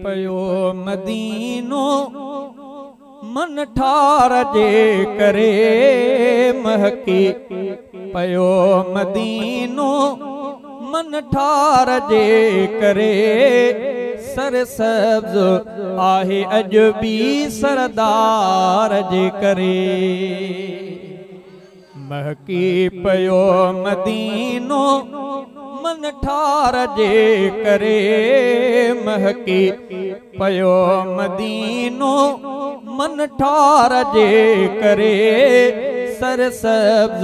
पयो मदीनो मन ठार जे करे महकी पयो मदीनो मन ठार जे करे सरसब्ज आहे अज भी सरदार जे करे महकी पयो मदीनो मन ठार जे करे महकी पयो मदीनो मन ठार जे करे सरसब्ज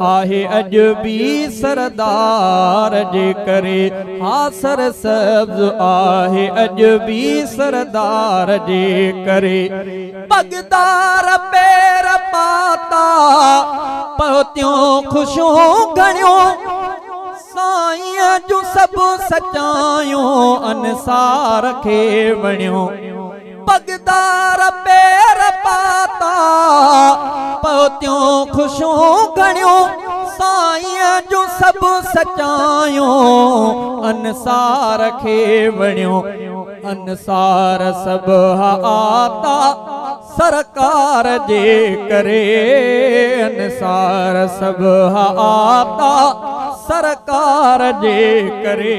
आहे अज भी सरदार जे करे हाँ सरसब्ज आहे अज भी सरदार जे करे पगदार पैर पाता पहुतियों खुशियों घणियों साईं जो सब सचायूं अनसार खे वणियो पगदार पैर पाता पहुतियों खुशियों घणियों साईं जो सब सचायूं अनसार खे वणियो अनसार सब आता सरकार जे करे अनसार सब आता सरकार जे करे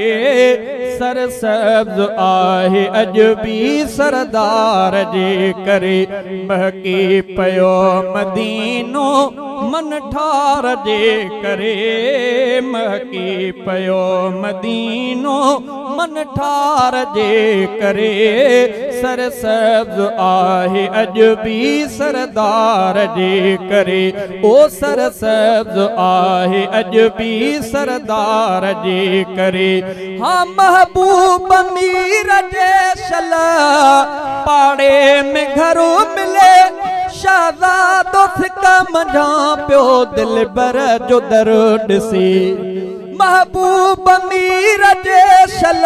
सरसब्ज आहे अज भी सरदार जे करे महकी पयो मदीनो मन ठार जे करे महकी पयो मदीनो मन ठार जे करे सरसब्ज आहे अज भी सरदार जे करे ओ सरसब्ज आहे अज भी सरदार जे करे हाँ महबूब मीर जे शल पाड़े में घरो मिले शाहज़ादो सिकम जा प्यो दिल बर जो दरो ॾिसी महबूब मीर जे शल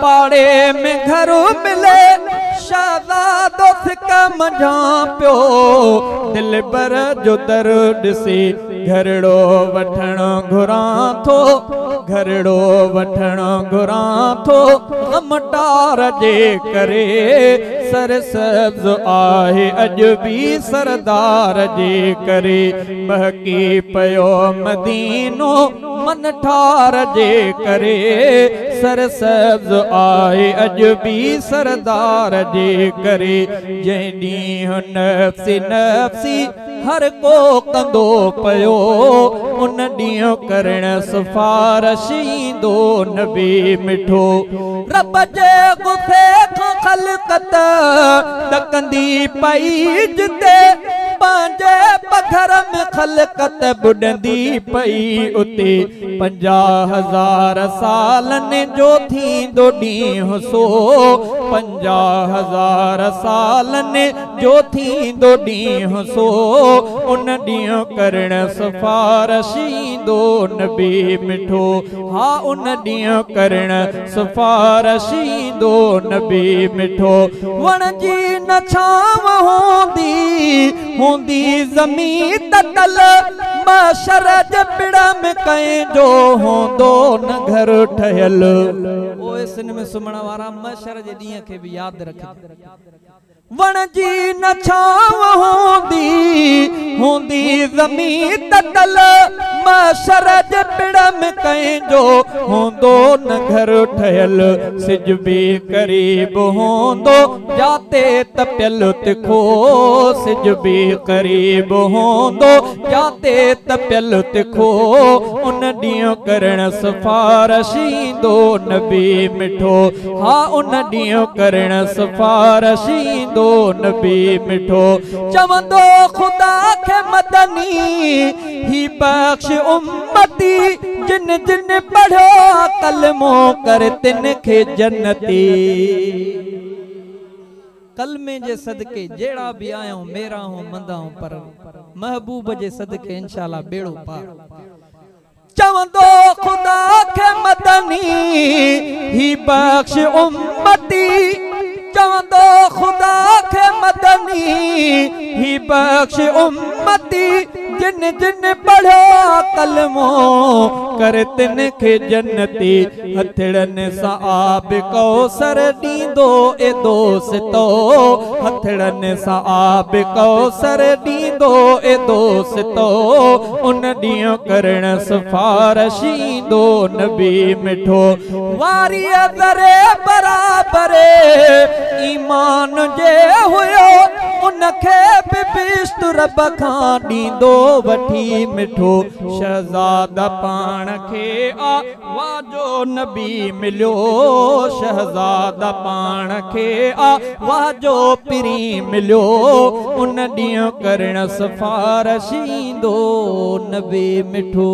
पाड़े में घरो मिले शाहज़ादो सिकम जा प्यो दिल बर जो दरो ॾिसी घरड़ो वठण घुरां थो घरड़ो वठण घुरां थो गमटार जे करे सरसब्ज आहे अज भी सरदार जे करे महकी पयो मदीनो मन ठार जे करे सरसब्ज आहे अज भी सरदार जे करे जंहिं ॾींहुं नफ़्सी नफ़्सी हर को कंदो पयो उन ॾींहुं करण सिफारिश ईंदो नबी मिठो रब जे गुस्से खां ख़लक़त ॾकंदी पई जिते पंहिंजे पघर में ख़लक़त बुॾंदी पई उते 50,000 सालनि जो थींदो ॾींहुं सो 50,000 सालनि जो थींदो ॾींहुं सो उन ॾींहुं करण सिफारिश ईंदो नबी मिठो हाँ उन ॾींहुं करण सिफारिश ईंदो नबी मिठो वण जी न छांव हूंदी ज़मीन तल माशर जे पिड़ में कंहिंजो हूंदो न घर ठहियल ओए सिन में सुमण वारा माशर जे ॾींहं खे भी यादि रखे वण जी न छांव हूंदी ज़मीन तल माशर जे पिड़ में कंहिंजो हूंदो न घर ठहियल सिज भी क़रीब हूंदो जाते तपियल तिखो सिज भी क़रीब हूंदो जाते तपियल तिखो उन ॾींहुं करण सिफारिश ईंदो नबी मिठो हाँ उन ॾींहुं करण सिफारिश ईंदो नबी मिठो चवंदो खुदा खे मदनी ही बख्श उम्मती जिन जिन पढ़ो कलमो कर तिन खे जन्नती कलमे जे सदके जेड़ा भी आयो मेरा हूं मंदा हूं पर महबूब जे सदके इंशाअल्लाह बेड़ो पार चवंदो खुदा खे मदनी ही बख्श उम्मती चवंदो खुदा खे मदनी ही बख्श उम्मती जिन जिन पढ़ो कलमो कर तिन खे जन्नती हथड़न सां आब कौसर ॾींदो ए दोस्तो हथड़न सां आब कौसर ॾींदो ए दोस्तो उन ॾींहुं करण सिफारिश ईंदो नबी मिठो वारी दरे बराबर ईमान जे हुयो उनखे बिस्त रब खां ॾींदो वठी मिठो शहज़ादा पाण खे आवाजो नबी मिलियो शहज़ादा पाण खे आवाजो पिरी मिलियो उन ॾींहुं करण सिफारिश ईंदो नबी मिठो।